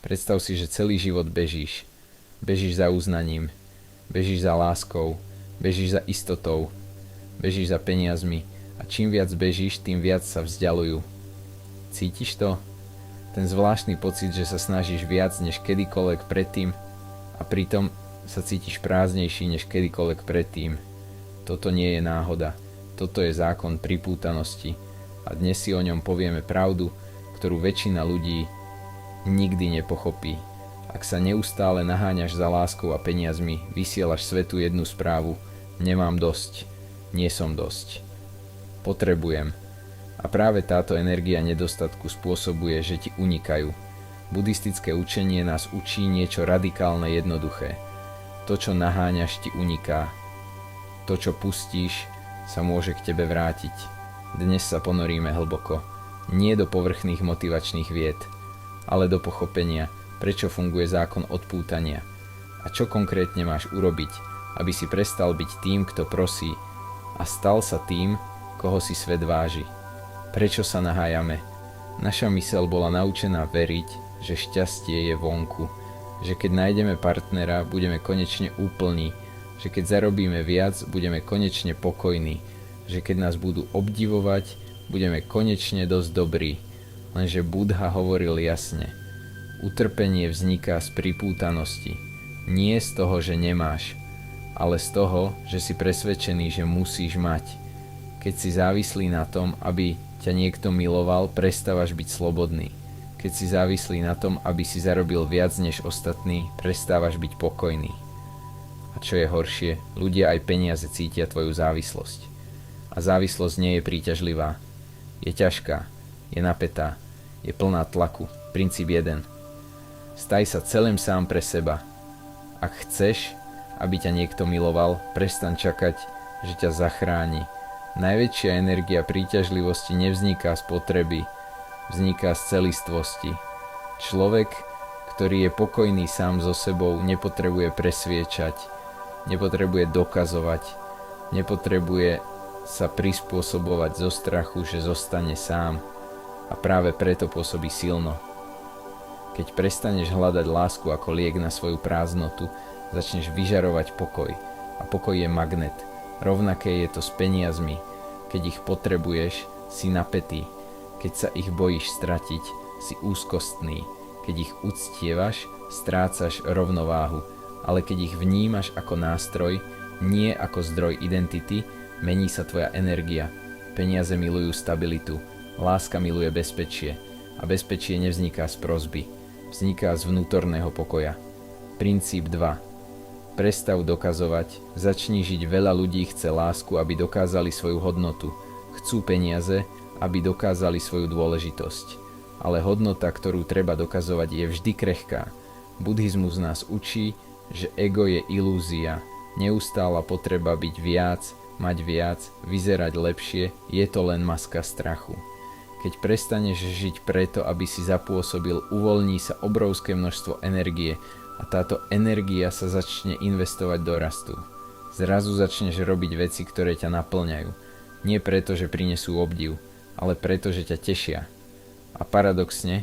Predstav si, že celý život bežíš. Bežíš za uznaním, bežíš za láskou, bežíš za istotou, bežíš za peniazmi a čím viac bežíš, tým viac sa vzdialujú. Cítiš to? Ten zvláštny pocit, že sa snažíš viac než kedykoľvek predtým a pritom sa cítiš prázdnejší než kedykoľvek predtým. Toto nie je náhoda, toto je zákon pripútanosti a dnes si o ňom povieme pravdu, ktorú väčšina ľudí nikdy nepochopí. Ak sa neustále naháňaš za láskou a peniazmi, vysielaš svetu jednu správu: nemám dosť, nie som dosť. Potrebujem. A práve táto energia nedostatku spôsobuje, že ti unikajú. Buddhistické učenie nás učí niečo radikálne jednoduché. To, čo naháňaš, ti uniká. To, čo pustíš, sa môže k tebe vrátiť. Dnes sa ponoríme hlboko. Nie do povrchných motivačných vied, ale do pochopenia, prečo funguje zákon odpútania a čo konkrétne máš urobiť, aby si prestal byť tým, kto prosí a stal sa tým, koho si svet váži. Prečo sa nahájame? Naša myseľ bola naučená veriť, že šťastie je vonku, že keď nájdeme partnera, budeme konečne úplní, že keď zarobíme viac, budeme konečne pokojní, že keď nás budú obdivovať, budeme konečne dosť dobrí. Lenže Buddha hovoril jasne: utrpenie vzniká z pripútanosti. Nie z toho, že nemáš, ale z toho, že si presvedčený, že musíš mať. Keď si závislý na tom, aby ťa niekto miloval, prestávaš byť slobodný. Keď si závislý na tom, aby si zarobil viac než ostatní, prestávaš byť pokojný. A čo je horšie, ľudia aj peniaze cítia tvoju závislosť. A závislosť nie je príťažlivá. Je ťažká, je napätá, je plná tlaku. Princíp 1. Staj sa celým sám pre seba. Ak chceš, aby ťa niekto miloval, prestaň čakať, že ťa zachráni. Najväčšia energia príťažlivosti nevzniká z potreby, vzniká z celistvosti. Človek, ktorý je pokojný sám so sebou, nepotrebuje presviečať, nepotrebuje dokazovať, nepotrebuje sa prispôsobovať zo strachu, že zostane sám, a práve preto pôsobí silno. Keď prestaneš hľadať lásku ako liek na svoju prázdnotu, začneš vyžarovať pokoj. A pokoj je magnet. Rovnaké je to s peniazmi. Keď ich potrebuješ, si napätý. Keď sa ich bojíš stratiť, si úzkostný. Keď ich uctievaš, strácaš rovnováhu. Ale keď ich vnímaš ako nástroj, nie ako zdroj identity, mení sa tvoja energia. Peniaze milujú stabilitu. Láska miluje bezpečie. A bezpečie nevzniká z prosby. Vzniká z vnútorného pokoja. Princíp 2. Prestav dokazovať, začni žiť. Veľa ľudí chce lásku, aby dokázali svoju hodnotu. Chcú peniaze, aby dokázali svoju dôležitosť. Ale hodnota, ktorú treba dokazovať, je vždy krehká. Buddhizmus nás učí, že ego je ilúzia. Neustála potreba byť viac, mať viac, vyzerať lepšie, je to len maska strachu. Keď prestaneš žiť preto, aby si zapôsobil, uvoľní sa obrovské množstvo energie a táto energia sa začne investovať do rastu. Zrazu začneš robiť veci, ktoré ťa naplňajú. Nie preto, že prinesú obdiv, ale preto, že ťa tešia. A paradoxne,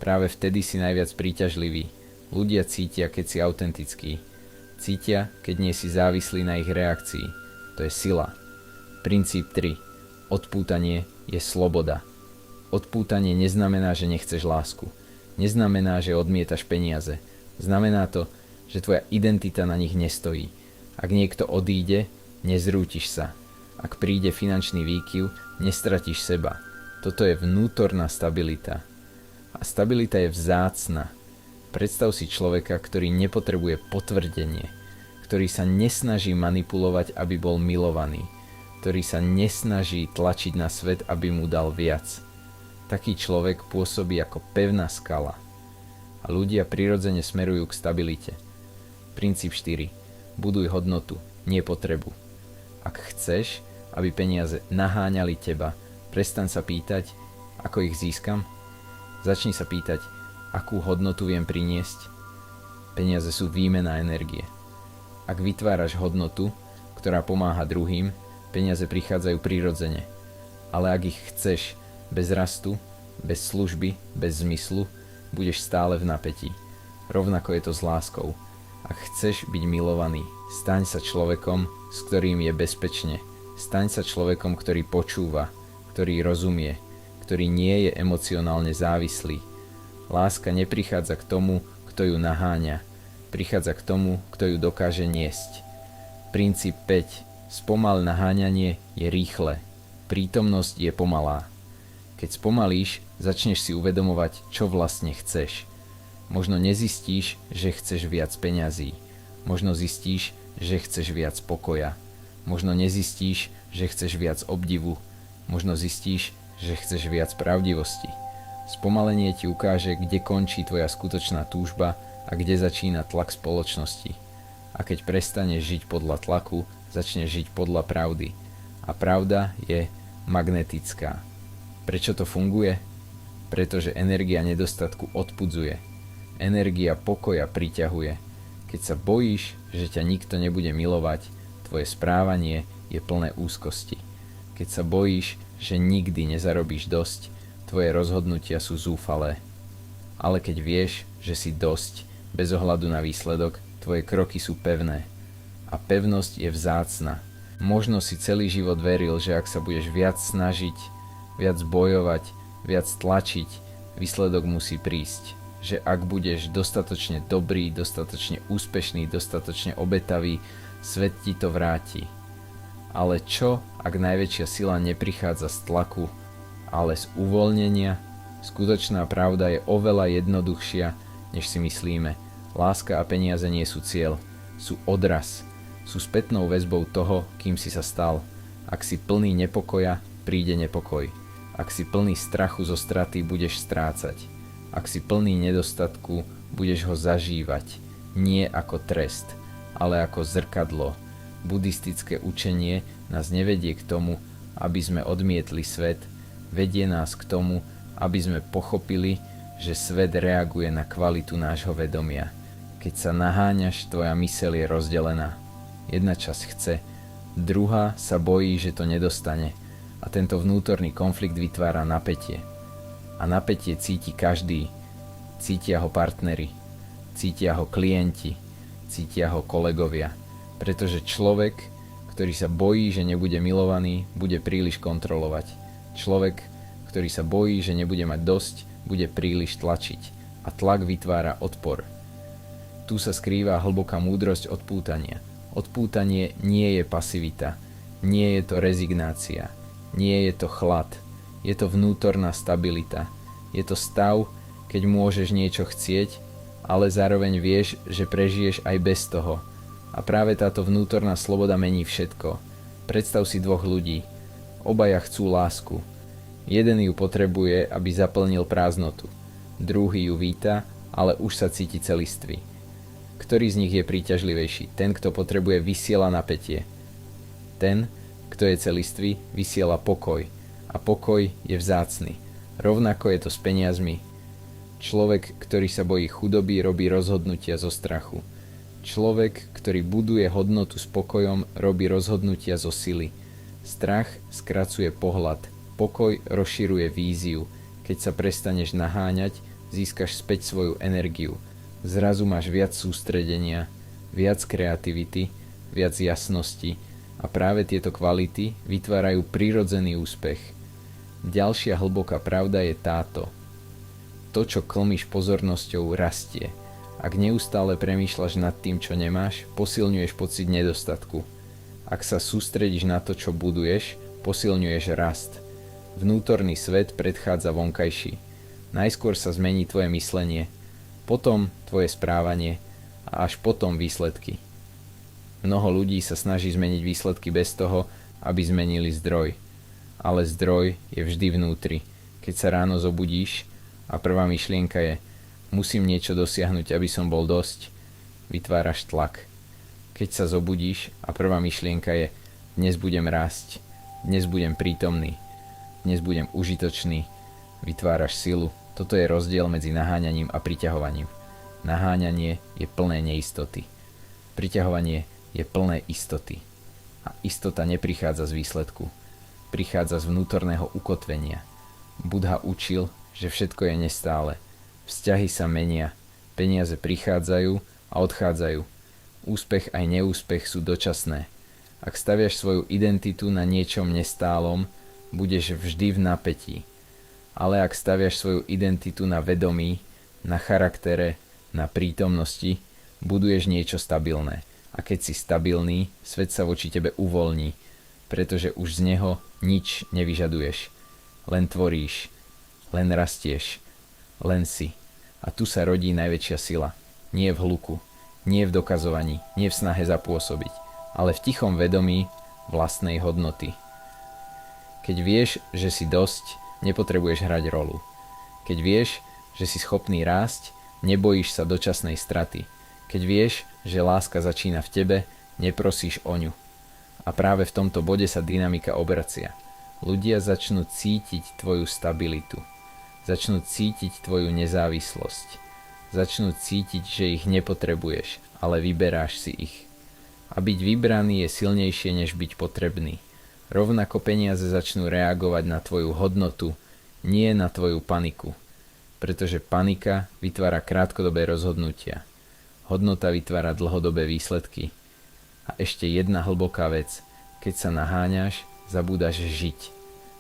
práve vtedy si najviac príťažlivý. Ľudia cítia, keď si autentický. Cítia, keď nie si závislý na ich reakcii. To je sila. Princíp 3. Odpútanie je sloboda. Odpútanie neznamená, že nechceš lásku. Neznamená, že odmietaš peniaze. Znamená to, že tvoja identita na nich nestojí. Ak niekto odíde, nezrútiš sa. Ak príde finančný výkyv, nestratíš seba. Toto je vnútorná stabilita. A stabilita je vzácna. Predstav si človeka, ktorý nepotrebuje potvrdenie, ktorý sa nesnaží manipulovať, aby bol milovaný, ktorý sa nesnaží tlačiť na svet, aby mu dal viac. Taký človek pôsobí ako pevná skala. A ľudia prirodzene smerujú k stabilite. Princíp 4. Buduj hodnotu, nie potrebu. Ak chceš, aby peniaze naháňali teba, prestaň sa pýtať, ako ich získam. Začni sa pýtať, akú hodnotu viem priniesť. Peniaze sú výmena energie. Ak vytváraš hodnotu, ktorá pomáha druhým, peniaze prichádzajú prirodzene. Ale ak ich chceš bez rastu, bez služby, bez zmyslu, budeš stále v napätí. Rovnako je to s láskou. Ak chceš byť milovaný, staň sa človekom, s ktorým je bezpečne. Staň sa človekom, ktorý počúva, ktorý rozumie, ktorý nie je emocionálne závislý. Láska neprichádza k tomu, kto ju naháňa. Prichádza k tomu, kto ju dokáže niesť. Princíp 5. Spomal naháňanie je rýchle. Prítomnosť je pomalá. Keď spomalíš, začneš si uvedomovať, čo vlastne chceš. Možno nezistíš, že chceš viac peňazí. Možno zistíš, že chceš viac pokoja. Možno nezistíš, že chceš viac obdivu. Možno zistíš, že chceš viac pravdivosti. Spomalenie ti ukáže, kde končí tvoja skutočná túžba a kde začína tlak spoločnosti. A keď prestaneš žiť podľa tlaku, začneš žiť podľa pravdy. A pravda je magnetická. Prečo to funguje? Pretože energia nedostatku odpudzuje. Energia pokoja priťahuje. Keď sa bojíš, že ťa nikto nebude milovať, tvoje správanie je plné úzkosti. Keď sa bojíš, že nikdy nezarobíš dosť, tvoje rozhodnutia sú zúfalé. Ale keď vieš, že si dosť, bez ohľadu na výsledok, tvoje kroky sú pevné. A pevnosť je vzácna. Možno si celý život veril, že ak sa budeš viac snažiť, viac bojovať, viac tlačiť, výsledok musí prísť. Že ak budeš dostatočne dobrý, dostatočne úspešný, dostatočne obetavý, svet ti to vráti. Ale čo, ak najväčšia sila neprichádza z tlaku, ale z uvoľnenia? Skutočná pravda je oveľa jednoduchšia, než si myslíme. Láska a peniaze nie sú cieľ, sú odraz. Sú spätnou väzbou toho, kým si sa stal. Ak si plný nepokoja, príde nepokoj. Ak si plný strachu zo straty, budeš strácať. Ak si plný nedostatku, budeš ho zažívať. Nie ako trest, ale ako zrkadlo. Buddhistické učenie nás nevedie k tomu, aby sme odmietli svet, vedie nás k tomu, aby sme pochopili, že svet reaguje na kvalitu nášho vedomia. Keď sa naháňaš, tvoja myseľ je rozdelená. Jedna časť chce, druhá sa bojí, že to nedostane. A tento vnútorný konflikt vytvára napätie. A napätie cíti každý. Cítia ho partneri, cítia ho klienti, cítia ho kolegovia. Pretože človek, ktorý sa bojí, že nebude milovaný, bude príliš kontrolovať. Človek, ktorý sa bojí, že nebude mať dosť, bude príliš tlačiť. A tlak vytvára odpor. Tu sa skrýva hlboká múdrosť odpútania. Odpútanie nie je pasivita, nie je to rezignácia, nie je to chlad, je to vnútorná stabilita. Je to stav, keď môžeš niečo chcieť, ale zároveň vieš, že prežiješ aj bez toho. A práve táto vnútorná sloboda mení všetko. Predstav si dvoch ľudí. Obaja chcú lásku. Jeden ju potrebuje, aby zaplnil prázdnotu. Druhý ju víta, ale už sa cíti celistvý. Ktorý z nich je príťažlivejší? Ten, kto potrebuje, vysiela napätie. Ten, kto je celistvý, vysiela pokoj. A pokoj je vzácny. Rovnako je to s peniazmi. Človek, ktorý sa bojí chudoby, robí rozhodnutia zo strachu. Človek, ktorý buduje hodnotu s pokojom, robí rozhodnutia zo sily. Strach skracuje pohľad. Pokoj rozširuje víziu. Keď sa prestaneš naháňať, získaš späť svoju energiu. Zrazu máš viac sústredenia, viac kreativity, viac jasnosti a práve tieto kvality vytvárajú prirodzený úspech. Ďalšia hlboká pravda je táto. To, čo klmíš pozornosťou, rastie. Ak neustále premýšľaš nad tým, čo nemáš, posilňuješ pocit nedostatku. Ak sa sústredíš na to, čo buduješ, posilňuješ rast. Vnútorný svet predchádza vonkajší. Najskôr sa zmení tvoje myslenie, potom tvoje správanie a až potom výsledky. Mnoho ľudí sa snaží zmeniť výsledky bez toho, aby zmenili zdroj. Ale zdroj je vždy vnútri. Keď sa ráno zobudíš a prvá myšlienka je musím niečo dosiahnuť, aby som bol dosť, vytváraš tlak. Keď sa zobudíš a prvá myšlienka je dnes budem rásť, dnes budem prítomný, dnes budem užitočný, vytváraš silu. Toto je rozdiel medzi naháňaním a priťahovaním. Naháňanie je plné neistoty. Priťahovanie je plné istoty. A istota neprichádza z výsledku. Prichádza z vnútorného ukotvenia. Buddha učil, že všetko je nestále. Vzťahy sa menia, peniaze prichádzajú a odchádzajú. Úspech aj neúspech sú dočasné. Ak staviaš svoju identitu na niečom nestálom, budeš vždy v napätí. Ale ak staviaš svoju identitu na vedomí, na charaktere, na prítomnosti, buduješ niečo stabilné. A keď si stabilný, svet sa voči tebe uvoľní, pretože už z neho nič nevyžaduješ. Len tvoríš, len rastieš, len si. A tu sa rodí najväčšia sila. Nie v hluku, nie v dokazovaní, nie v snahe zapôsobiť, ale v tichom vedomí vlastnej hodnoty. Keď vieš, že si dosť, nepotrebuješ hrať rolu. Keď vieš, že si schopný rásť, nebojíš sa dočasnej straty. Keď vieš, že láska začína v tebe, neprosíš o ňu. A práve v tomto bode sa dynamika obracia. Ľudia začnú cítiť tvoju stabilitu. Začnú cítiť tvoju nezávislosť. Začnú cítiť, že ich nepotrebuješ, ale vyberáš si ich. A byť vybraný je silnejšie, než byť potrebný. Rovnako peniaze začnú reagovať na tvoju hodnotu, nie na tvoju paniku. Pretože panika vytvára krátkodobé rozhodnutia. Hodnota vytvára dlhodobé výsledky. A ešte jedna hlboká vec. Keď sa naháňaš, zabúdaš žiť.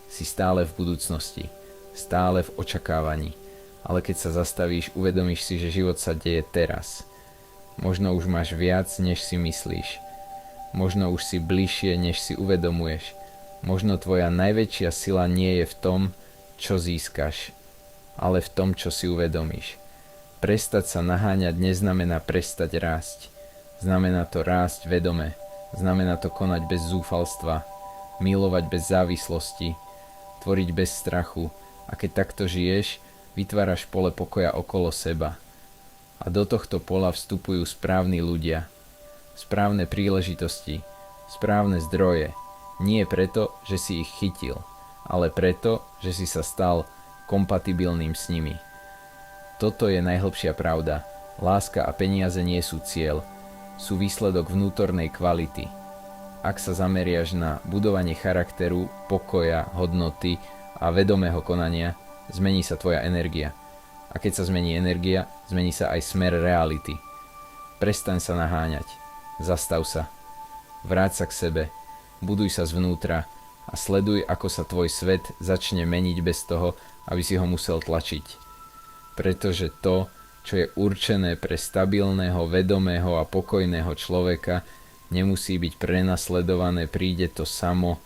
Si stále v budúcnosti. Stále v očakávaní. Ale keď sa zastavíš, uvedomíš si, že život sa deje teraz. Možno už máš viac, než si myslíš. Možno už si bližšie, než si uvedomuješ. Možno tvoja najväčšia sila nie je v tom, čo získaš, ale v tom, čo si uvedomíš. Prestať sa naháňať neznamená prestať rásť. Znamená to rásť vedome. Znamená to konať bez zúfalstva, milovať bez závislosti, tvoriť bez strachu. A keď takto žiješ, vytváraš pole pokoja okolo seba. A do tohto pola vstupujú správni ľudia, správne príležitosti, správne zdroje. Nie preto, že si ich chytil, ale preto, že si sa stal kompatibilným s nimi. Toto je najhlbšia pravda. Láska a peniaze nie sú cieľ, sú výsledok vnútornej kvality. Ak sa zameriaš na budovanie charakteru, pokoja, hodnoty a vedomého konania, zmení sa tvoja energia. A keď sa zmení energia, zmení sa aj smer reality. Prestaň sa naháňať. Zastav sa. Vráť sa k sebe. Buduj sa zvnútra a sleduj, ako sa tvoj svet začne meniť bez toho, aby si ho musel tlačiť. Pretože to, čo je určené pre stabilného, vedomého a pokojného človeka, nemusí byť prenasledované, príde to samo